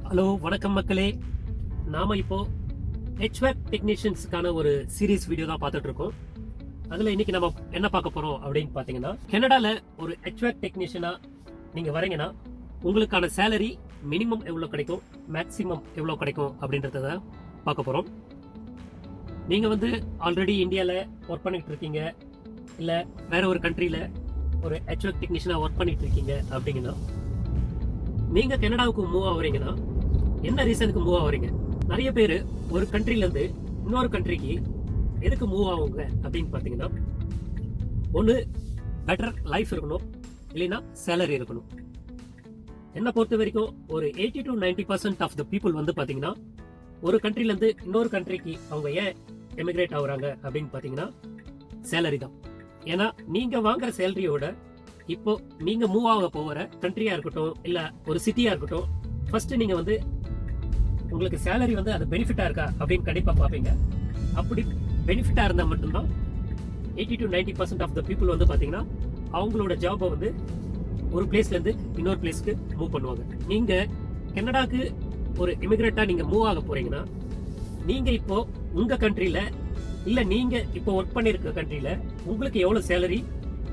Hello வணக்கம் மக்களே. நாம இப்போ HVAC டெக்னீஷியன்ஸ்க்கான ஒரு சீரிஸ் வீடியோ தான் பார்த்துட்டு இருக்கோம். அதுல இன்னைக்கு நம்ம என்ன பார்க்க போறோம் அப்படின்னு பாத்தீங்கன்னா, கனடால ஒரு HVAC டெக்னீஷியனா நீங்க வரீங்கன்னா உங்களுக்கான சேலரி மினிமம் எவ்வளவு கிடைக்கும், மேக்ஸிமம் எவ்வளவு கிடைக்கும் அப்படின்றத பார்க்க போறோம். நீங்க வந்து ஆல்ரெடி இந்தியால ஒர்க் பண்ணிட்டு இருக்கீங்க, இல்ல வேற ஒரு கண்ட்ரில ஒரு HVAC டெக்னீஷியனா ஒர்க் பண்ணிட்டு இருக்கீங்க அப்படிங்கன்னா, நீங்க கனடாவுக்கு மூவ் ஆகுறீங்கன்னா என்ன ரீசனுக்கு மூவ் ஆகுறீங்க? நிறைய பேர் ஒரு கண்ட்ரில இருந்து இன்னொரு கண்ட்ரிக்கு எதுக்கு மூவ் ஆகுங்க அப்படின்னு பாத்தீங்கன்னா, ஒண்ணு பெட்டர் லைஃப் இருக்கணும், இல்லைன்னா சேலரி இருக்கணும். என்ன பொறுத்த வரைக்கும் ஒரு 80 to 90% ஆஃப் த பீப்புள் வந்து பாத்தீங்கன்னா ஒரு கண்ட்ரில இருந்து இன்னொரு கண்ட்ரிக்கு அவங்க ஏன் எமிகிரேட் ஆகுறாங்க அப்படின்னு பாத்தீங்கன்னா சேலரி தான். ஏன்னா நீங்க வாங்குற சேலரியோட இப்போ நீங்க மூவ் ஆக போகிற கண்ட்ரியா இருக்கட்டும் இல்ல ஒரு சிட்டியா இருக்கட்டும், ஃபர்ஸ்ட் நீங்க வந்து உங்களுக்கு சேலரி வந்து அது பெனிஃபிட்டா இருக்கா அப்படின்னு கண்டிப்பா பாப்பீங்க. அப்படி பெனிஃபிட்டா இருந்தா மட்டும்தான் 80 to 90% ஆஃப் த பீப்புள் வந்து பாத்தீங்கன்னா அவங்களோட ஜாபை வந்து ஒரு பிளேஸ்ல இருந்து இன்னொரு பிளேஸ்க்கு மூவ் பண்ணுவாங்க. நீங்க கனடாக்கு ஒரு இமிகிரேட்டா நீங்க மூவ் ஆக போறீங்கன்னா, நீங்க இப்போ உங்க கண்ட்ரில இல்ல நீங்க இப்போ ஒர்க் பண்ணிருக்க கண்ட்ரில உங்களுக்கு எவ்வளவு சேலரி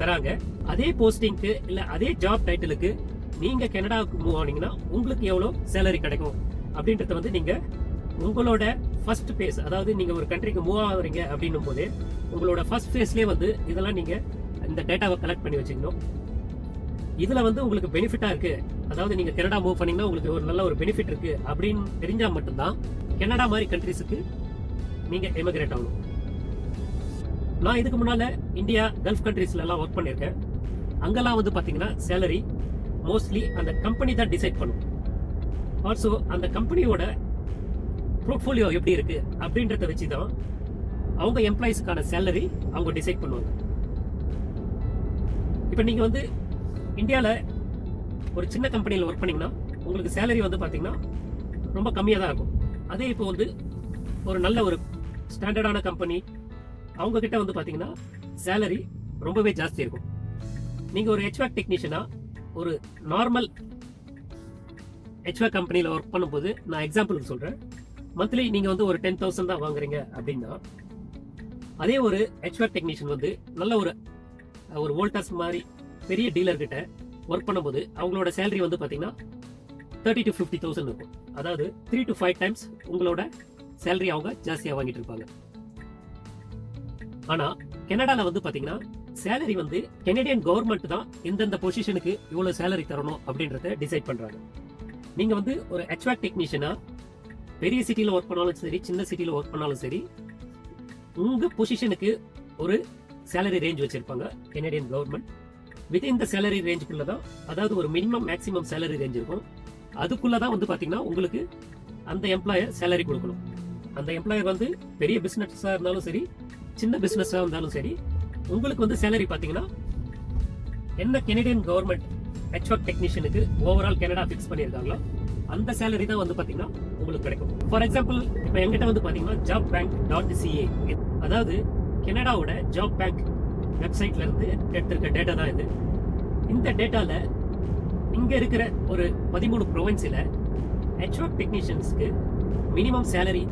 தராங்க, அதே போஸ்டிங்க்கு இல்ல அதே ஜாப் டைட்டிலுக்கு நீங்க கனடாவுக்கு மூவ் ஆனீங்கன்னா உங்களுக்கு எவ்வளவு சேலரி கிடைக்கும் அப்படின்றத வந்து நீங்க உங்களோட ஃபர்ஸ்ட் பேஸ், அதாவது நீங்க ஒரு கண்ட்ரிக்கு மூவ் ஆகுறீங்க அப்படின்னும் போது உங்களோட ஃபர்ஸ்ட் பேஸ்லயே வந்து இதெல்லாம் நீங்க இந்த டேட்டாவை கலெக்ட் பண்ணி வச்சுக்கணும். இதுல வந்து உங்களுக்கு பெனிஃபிட்டா இருக்கு, அதாவது நீங்க கனடா மூவ் பண்ணீங்கன்னா உங்களுக்கு ஒரு நல்ல ஒரு பெனிஃபிட் இருக்கு அப்படின்னு தெரிஞ்சா மட்டும்தான் கனடா மாதிரி கண்ட்ரிஸுக்கு நீங்க எமிகிரேட் ஆகணும். நான் இதுக்கு முன்னால இந்தியா கல்ஃப் கண்ட்ரீஸ்ல எல்லாம் ஒர்க் பண்ணிருக்கேன். அங்கெல்லாம் வந்து பாத்தீங்கன்னா சேலரி மோஸ்ட்லி அந்த கம்பெனி தான் டிசைட் பண்ணும். ஆல்சோ அந்த கம்பெனியோட போர்ட்ஃபோலியோ எப்படி இருக்கு அப்படின்றத வச்சு தான் அவங்க எம்ப்ளாயிஸ்க்கான சேலரி அவங்க டிசைட் பண்ணுவாங்க. இப்போ நீங்க வந்து இந்தியால ஒரு சின்ன கம்பெனியில் ஒர்க் பண்ணீங்கன்னா உங்களுக்கு சேலரி வந்து பாத்தீங்கன்னா ரொம்ப கம்மியாக தான் இருக்கும். அதே இப்போ வந்து ஒரு நல்ல ஒரு ஸ்டாண்டர்டான கம்பெனி அவங்க கிட்ட வந்து பாத்தீங்கன்னா சேலரி ரொம்பவே ஜாஸ்தி இருக்கும். நீங்க ஒரு HVAC டெக்னீஷியனா ஒரு நார்மல் HVAC கம்பெனியில் ஒர்க் பண்ணும்போது, நான் எக்ஸாம்பிளுக்கு சொல்றேன், மந்த்லி நீங்க வந்து ஒரு 10,000 தான் வாங்குறீங்க அப்படின்னா, அதே ஒரு HVAC டெக்னீஷியன் வந்து நல்ல ஒரு வோல்டாஸ் மாதிரி பெரிய டீலர் கிட்ட ஒர்க் பண்ணும்போது அவங்களோட சேலரி வந்து பாத்தீங்கன்னா 30 to 50,000 இருக்கும். அதாவது 3 to 5 டைம்ஸ் உங்களோட சேலரி அவங்க ஜாஸ்தியா வாங்கிட்டு இருப்பாங்க. ஆனா கனடால வந்து பாத்தீங்கன்னா சேலரி வந்து கனடியன் கவர்மெண்ட் தான் எந்தெந்த பொசிஷனுக்கு இவ்வளவு சேலரி தரணும் அப்படின்றத டிசைட் பண்றாங்க. நீங்க வந்து ஒரு HVAC டெக்னீஷியனா பெரிய சிட்டில ஒர்க் பண்ணாலும் சரி, சின்ன சிட்டில ஒர்க் பண்ணாலும் சரி, உங்க பொசிஷனுக்கு ஒரு சேலரி ரேஞ்ச் வச்சிருப்பாங்க கனடியன் கவர்மெண்ட். வித் இந்த சேலரி ரேஞ்சுக்குள்ள தான், அதாவது ஒரு மினிமம் மேக்ஸிமம் சேலரி ரேஞ்ச் இருக்கும், அதுக்குள்ளதான் வந்து பாத்தீங்கன்னா உங்களுக்கு அந்த எம்ப்ளாயர் சேலரி கொடுக்கணும். அந்த எம்ப்ளாயர் வந்து பெரிய பிசினஸா இருந்தாலும் சரி, சின்ன பிசினஸா இருந்தாலும் சரி, உங்களுக்கு வந்து சேலரி பாத்தீங்கன்னா என்ன கனடியன் கவர்மெண்ட் HVAC டெக்னீஷியனுக்கு ஓவரால் கனடா ஃபிக்ஸ் பண்ணியிருக்காங்களோ அந்த சேலரி தான் வந்து பாத்தீங்கன்னா உங்களுக்கு கிடைக்கும். ஃபார் எக்ஸாம்பிள் இப்போ எங்கிட்ட வந்து பாத்தீங்கன்னா jobbank.ca, அதாவது கனடாவோட ஜாப் பேங்க் வெப்சைட்ல இருந்து எடுத்திருக்க டேட்டா தான் இது. இந்த டேட்டால இங்க இருக்கிற ஒரு 13 ப்ரொவின்ஸ்ல HVAC டெக்னீஷியன்ஸ்க்கு மினிமம் சேலரி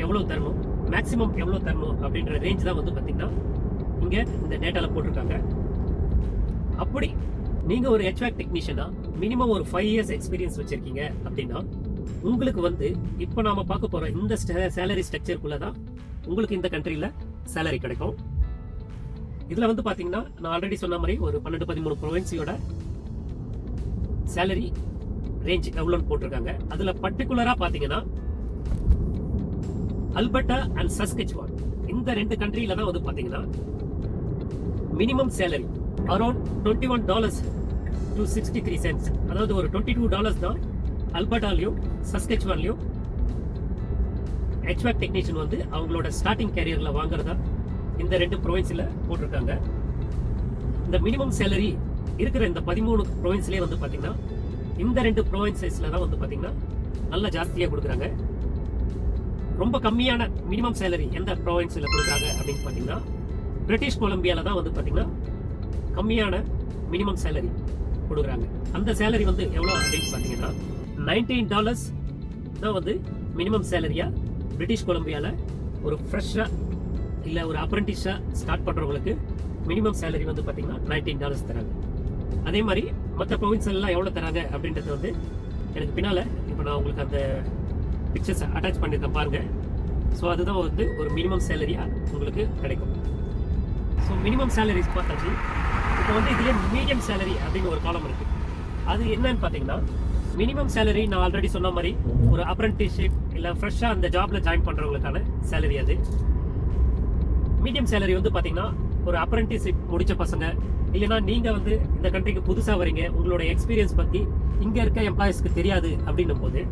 எவ்வளவு தரணும், மேக்ஸிமம் எவ்வளவு தரணும் அப்படின்ற ரேஞ்ச் தான் வந்து பாத்தீங்கன்னா இங்க இந்த டேட்டால போட்டிருக்காங்க. அப்படி நீங்க ஒரு HVAC டெக்னீஷியனா மினிமம் ஒரு 5 years எக்ஸ்பீரியன்ஸ் வச்சிருக்கீங்க அப்படின்னா உங்களுக்கு வந்து இப்ப நாம பார்க்க போற இந்த சேலரி ஸ்ட்ரக்சருக்குள்ளதான் உங்களுக்கு இந்த கண்ட்ரில சேலரி கிடைக்கும். இதுல வந்து பாத்தீங்கன்னா நான் ஆல்ரெடி சொன்ன மாதிரி ஒரு 12-13 ப்ரொவின்ஸியோட சேலரி ரேஞ்ச் எவ்வளவுன்னு போட்டிருக்காங்க. அதுல பர்டிகுலரா பாத்தீங்கன்னா அல்பர்டா அண்ட் சஸ்கெச்சுவான், இந்த ரெண்டு கண்ட்ரில தான் வந்து பாத்தீங்கன்னா minimum salary around $21 to 63 cents, அதாவது ஒரு $22 தான் அல்பர்டாலையும் சஸ்கெச்சுவான்லயும் HVAC டெக்னீஷியன் வந்து அவங்களோட ஸ்டார்டிங் கேரியர்ல வாங்குறதா இந்த ரெண்டு ப்ரொவின்ஸ்ல போட்டிருக்காங்க. இந்த மினிமம் சேலரி இருக்கிற இந்த 13 ப்ரொவின்ஸ்லயே வந்து பாத்தீங்கன்னா இந்த ரெண்டு ப்ரொவின்சஸ்ல தான் வந்து பாத்தீங்கன்னா நல்ல ஜாஸ்தியா கொடுக்குறாங்க. ரொம்ப கம்மியான மினிமம் சேலரி எந்த ப்ரொவின்ஸ்ல கொடுக்குறாங்க அப்படின்னு பாத்தீங்கன்னா பிரிட்டிஷ் கொலம்பியால தான் வந்து பாத்தீங்கன்னா கம்மியான மினிமம் சேலரி கொடுக்குறாங்க. அந்த சேலரி வந்து எவ்வளவு அப்படின்னு பாத்தீங்கன்னா $19 இதுதான் வந்து மினிமம் சேலரியா பிரிட்டிஷ் கொலம்பியால ஒரு ஃப்ரெஷ்ஷா இல்ல ஒரு அப்ரெண்டிஸா ஸ்டார்ட் பண்றவங்களுக்கு மினிமம் சேலரி வந்து பாத்தீங்கன்னா $19 தராங்க. அதே மாதிரி மற்ற ப்ரொவின்ஸ் எல்லாம் எவ்வளவு தராங்க அப்படின்றது வந்து எனக்கு பின்னால இப்போ நான் உங்களுக்கு அந்த பிக்சர்ஸ் அட்டாச் பண்ணியிருக்கேன் பாருங்க. ஸோ அதுதான் வந்து ஒரு மினிமம் சேலரியா உங்களுக்கு கிடைக்கும். ஸோ மினிமம் சேலரிஸ் பார்த்தாச்சு. இப்போ வந்து இதுலேயே மீடியம் சேலரி அப்படின்னு ஒரு காலம் இருக்கு. அது என்னன்னு பார்த்தீங்கன்னா மினிமம் சேலரி நான் ஆல்ரெடி சொன்ன மாதிரி ஒரு அப்ரெண்டிஸ்ஷிப் இல்லை ஃப்ரெஷ்ஷாக அந்த ஜாப்ல ஜாயின் பண்ணுறவங்களுக்கான சேலரி அது. மீடியம் சேலரி வந்து பார்த்தீங்கன்னா ஒரு அப்ரெண்டிஸ்ஷிப் முடிச்ச பசங்க இல்லைன்னா நீங்கள் வந்து இந்த கண்ட்ரிக்கு புதுசாக வரீங்க, உங்களோட எக்ஸ்பீரியன்ஸ் பற்றி இங்கே இருக்க எம்ப்ளாயிஸ்க்கு தெரியாது அப்படின்னும் போது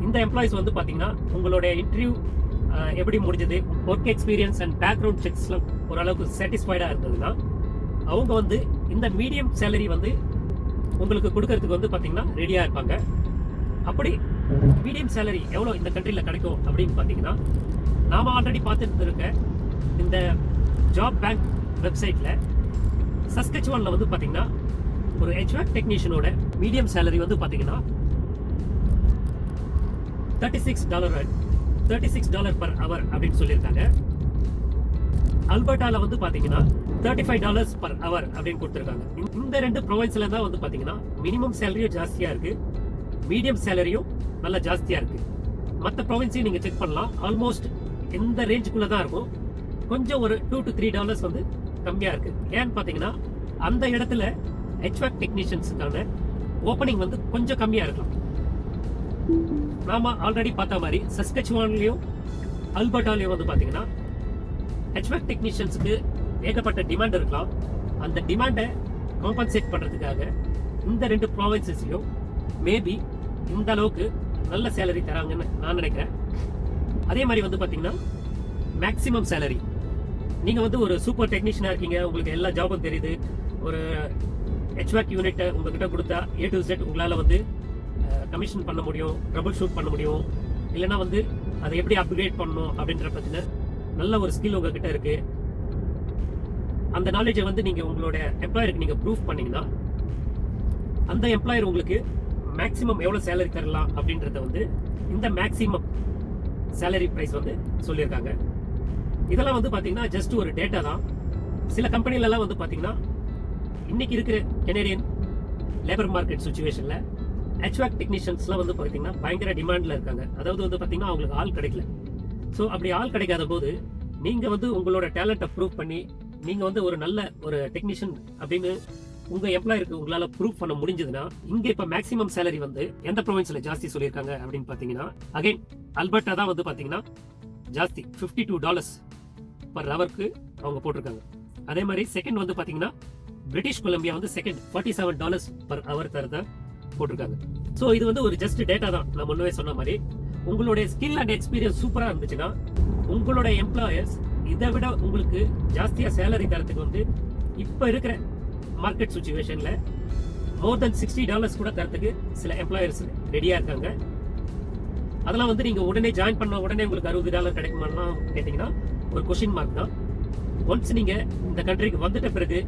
இந்த எம்ப்ளாயிஸ் வந்து பார்த்தீங்கன்னா உங்களோட இன்டர்வியூ எப்படி முடிஞ்சது, ஒர்க் எக்ஸ்பீரியன்ஸ் அண்ட் பேக்ரவுண்ட் செக்ஸ்லாம் ஓரளவுக்கு சாட்டிஸ்ஃபைடாக இருந்ததுன்னா அவங்க வந்து இந்த மீடியம் சேலரி வந்து உங்களுக்கு கொடுக்கறதுக்கு வந்து பார்த்தீங்கன்னா ரெடியாக இருப்பாங்க. அப்படி மீடியம் சேலரி எவ்வளோ இந்த கண்ட்ரியில் கிடைக்கும் அப்படின்னு பார்த்தீங்கன்னா நாம் ஆல்ரெடி பார்த்துட்டு இருக்க இந்த ஜாப் பேங்க் வெப்சைட்டில் சஸ்கச்சுவானில் வந்து பார்த்தீங்கன்னா ஒரு HVAC டெக்னீஷியனோட மீடியம் சேலரி வந்து பார்த்தீங்கன்னா $36 per hour அப்படின்னு சொல்லியிருக்காங்க. அல்பர்டால வந்து பார்த்தீங்கன்னா $35 per hour அப்படின்னு கொடுத்துருக்காங்க. இந்த ரெண்டு ப்ரொவின்ஸ்ல தான் வந்து பார்த்தீங்கன்னா மினிமம் சேலரியும் ஜாஸ்தியாக இருக்கு, மீடியம் சேலரியும் நல்லா ஜாஸ்தியாக இருக்கு. மற்ற ப்ரொவின்ஸையும் நீங்கள் செக் பண்ணலாம், ஆல்மோஸ்ட் இந்த ரேஞ்சுக்குள்ளே தான் இருக்கும். கொஞ்சம் ஒரு $2 to $3 வந்து கம்மியாக இருக்கு. ஏன்னு பார்த்தீங்கன்னா அந்த இடத்துல HVAC டெக்னீஷியன்ஸுக்கான ஓப்பனிங் வந்து கொஞ்சம் கம்மியாக இருக்கலாம். நாம ஆல்ரெடி பார்த்த மாதிரி சஸ்கச்சுவான்லையும் அல்பர்டாலையும் வந்து பார்த்தீங்கன்னா HVAC டெக்னீஷியன்ஸுக்கு ஏகப்பட்ட டிமாண்ட் இருக்கலாம். அந்த டிமாண்டை காம்பன்சேட் பண்ணுறதுக்காக இந்த ரெண்டு ப்ராவின்சஸ்லையும் மேபி இந்த அளவுக்கு நல்ல சேலரி தராங்கன்னு நான் நினைக்கிறேன். அதே மாதிரி வந்து பார்த்தீங்கன்னா மேக்ஸிமம் சேலரி, நீங்கள் வந்து ஒரு சூப்பர் டெக்னீஷியனாக இருக்கீங்க, உங்களுக்கு எல்லா ஜாபும் தெரியுது, ஒரு HVAC யூனிட்டை உங்ககிட்ட கொடுத்தா A to Z உங்களால் வந்து கமிஷன் பண்ண முடியும், ட்ரபிள் ஷூட் பண்ண முடியும், இல்லைன்னா வந்து அதை எப்படி அப்கிரேட் பண்ணணும் அப்படின்ற பற்றின நல்ல ஒரு ஸ்கில் உங்ககிட்ட இருக்கு. அந்த நாலேஜை வந்து நீங்கள் உங்களோட எம்ப்ளாயருக்கு நீங்கள் ப்ரூஃப் பண்ணீங்கன்னா அந்த எம்ப்ளாயர் உங்களுக்கு மேக்ஸிமம் எவ்வளோ சேலரி தரலாம் அப்படின்றத வந்து இந்த மேக்ஸிமம் சேலரி ப்ரைஸ் வந்து சொல்லியிருக்காங்க. இதெல்லாம் வந்து பார்த்தீங்கன்னா ஜஸ்ட் ஒரு டேட்டா தான். சில கம்பெனிலலாம் வந்து பார்த்தீங்கன்னா இன்னைக்கு இருக்கிற கெனடியன் லேபர் மார்க்கெட் சுச்சுவேஷனில் HVAC டெக்னீஷியன்ஸ்லாம் வந்து பார்த்தீங்கன்னா பயங்கர டிமாண்டில் இருக்காங்க. அதாவது வந்து பார்த்தீங்கன்னா அவங்களுக்கு ஆள் கிடைக்கல. ஸோ அப்படி ஆள் கிடைக்காத போது நீங்கள் வந்து உங்களோட டேலண்ட்டை ப்ரூவ் பண்ணி நீங்கள் வந்து ஒரு நல்ல ஒரு டெக்னீஷியன் அப்படின்னு உங்கள் எம்ப்ளாயருக்கு உங்களால் ப்ரூவ் பண்ண முடிஞ்சதுன்னா இங்கே இப்போ மேக்ஸிமம் சேலரி வந்து எந்த ப்ரொவின்ஸில் ஜாஸ்தி சொல்லியிருக்காங்க அப்படின்னு பார்த்தீங்கன்னா அகைன் அல்பர்ட்டா தான் வந்து பார்த்தீங்கன்னா ஜாஸ்தி $52 per hourக்கு அவங்க போட்டிருக்காங்க. அதே மாதிரி செகண்ட் வந்து பார்த்தீங்கன்னா பிரிட்டிஷ் கொலம்பியா வந்து செகண்ட் $47 per hour தரதான் போட்டிருக்காங்க. ஸோ இது வந்து ஒரு ஜஸ்ட் டேட்டா தான். நான் முன்னவே சொன்ன மாதிரி உங்களுடைய ஸ்கில் அண்ட் எக்ஸ்பீரியன்ஸ் சூப்பராக இருந்துச்சுன்னா உங்களோட எம்ப்ளாயர்ஸ் இதை விட உங்களுக்கு ஜாஸ்தியாக சேலரி தரத்துக்கு வந்து இப்போ இருக்கிற மார்க்கெட் சுச்சுவேஷனில் மோர் தென் $60 கூட தரத்துக்கு சில எம்ப்ளாயர்ஸ் ரெடியாக இருக்காங்க. அதெல்லாம் வந்து நீங்கள் உடனே ஜாயின் பண்ண உடனே உங்களுக்கு $60 கிடைக்குமாலாம் கேட்டிங்கன்னா ஒரு கொஷின் மார்க் தான். ஒன்ஸ் நீங்கள் இந்த கண்ட்ரிக்கு வந்துட்ட பிறகு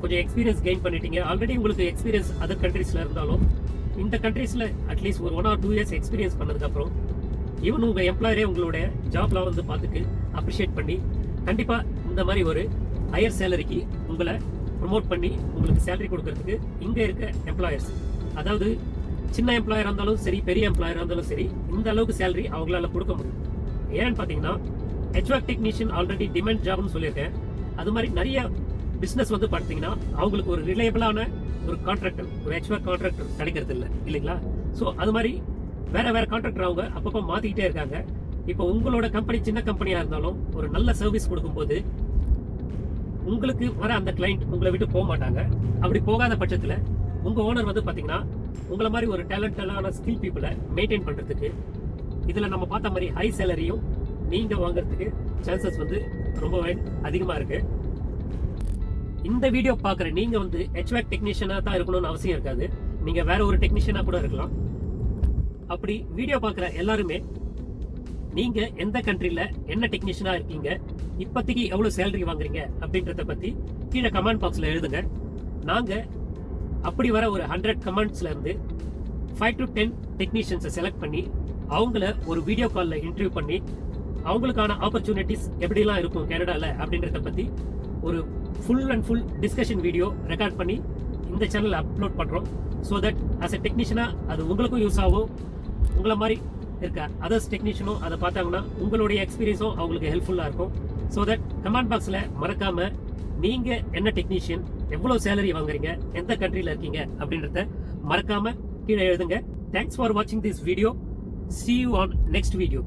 கொஞ்சம் எக்ஸ்பீரியன்ஸ் கெயின் பண்ணிட்டீங்க, ஆல்ரெடி உங்களுக்கு எக்ஸ்பீரியன்ஸ் அதர் கண்ட்ரீஸில் இருந்தாலும் இந்த கண்ட்ரீஸில் அட்லீஸ்ட் ஒரு 1 or 2 years எக்ஸ்பீரியன்ஸ் பண்ணதுக்கப்புறம் ஈவன் உங்கள் எம்ப்ளாயரே உங்களோட ஜாப்லாம் வந்து பார்த்துட்டு அப்ரிஷியேட் பண்ணி கண்டிப்பாக இந்த மாதிரி ஒரு ஹையர் சேலரிக்கு உங்களை ப்ரொமோட் பண்ணி உங்களுக்கு சேலரி கொடுக்கறதுக்கு இங்கே இருக்க எம்ப்ளாயர்ஸ், அதாவது சின்ன எம்ப்ளாயராக இருந்தாலும் சரி பெரிய எம்ப்ளாயராக இருந்தாலும் சரி இந்த அளவுக்கு சேலரி அவங்களால கொடுக்க முடியும். ஏன்னு பார்த்தீங்கன்னா HVAC டெக்னீஷியன் ஆல்ரெடி டிமாண்ட் ஜாப்னு சொல்லியிருக்கேன். அது மாதிரி நிறைய பிஸ்னஸ் வந்து பார்த்தீங்கன்னா அவங்களுக்கு ஒரு ரிலையபிளான ஒரு கான்ட்ராக்டர், ஒரு HVAC கான்ட்ராக்டர் கிடைக்கிறது இல்லைங்களா? ஸோ அது மாதிரி வேற கான்ட்ராக்டர் அவங்க அப்பப்போ மாற்றிக்கிட்டே இருக்காங்க. இப்போ உங்களோட கம்பெனி சின்ன கம்பெனியாக இருந்தாலும் ஒரு நல்ல சர்வீஸ் கொடுக்கும்போது உங்களுக்கு வர அந்த கிளைண்ட் உங்களை விட்டு போக மாட்டாங்க. அப்படி போகாத பட்சத்தில் உங்கள் ஓனர் வந்து பார்த்தீங்கன்னா உங்களை மாதிரி ஒரு டேலண்டடான ஸ்கில் பீப்புளை மெயின்டைன் பண்ணுறதுக்கு இதில் நம்ம பார்த்த மாதிரி ஹை சேலரியும் நீங்கள் வாங்குறதுக்கு சான்சஸ் வந்து ரொம்பவே அதிகமாக இருக்குது. இந்த வீடியோ பார்க்குற நீங்கள் வந்து HVAC டெக்னீஷியனாக தான் இருக்கணும்னு அவசியம் இருக்காது, நீங்கள் வேற ஒரு டெக்னீஷியனாக கூட இருக்கலாம். அப்படி வீடியோ பார்க்குற எல்லாருமே நீங்கள் எந்த கண்ட்ரியில் என்ன டெக்னீஷியனாக இருக்கீங்க, இப்போதைக்கு எவ்வளோ சேலரி வாங்குறீங்க அப்படின்றத பற்றி கீழே கமெண்ட் பாக்ஸில் எழுதுங்க. நாங்கள் அப்படி வர ஒரு 100 கமெண்ட்ஸ்லேருந்து 5 to 10 டெக்னீஷியன்ஸை செலக்ட் பண்ணி அவங்கள ஒரு வீடியோ காலில் இன்டர்வியூ பண்ணி அவங்களுக்கான ஆப்பர்ச்சுனிட்டிஸ் எப்படிலாம் இருக்கும் கனடாவில் அப்படின்றத பற்றி ஒரு full and full discussion video record பண்ணி இந்த சேனலில் அப்லோட் பண்ணுறோம். ஸோ தட் ஆஸ் எ டெக்னீஷியனாக அது உங்களுக்கும் யூஸ் ஆகும், உங்களை மாதிரி இருக்க அதர்ஸ் டெக்னீஷியனும் அதை பார்த்தாங்கன்னா உங்களுடைய எக்ஸ்பீரியன்ஸும் அவங்களுக்கு ஹெல்ப்ஃபுல்லாக இருக்கும். ஸோ தட் கமெண்ட் பாக்ஸில் மறக்காமல் நீங்கள் என்ன டெக்னீஷியன், எவ்வளோ சேலரி வாங்குறீங்க, எந்த கண்ட்ரியில் இருக்கீங்க அப்படின்றத மறக்காமல் கீழே எழுதுங்க. தேங்க்ஸ் ஃபார் வாட்சிங் this video. See you on next video.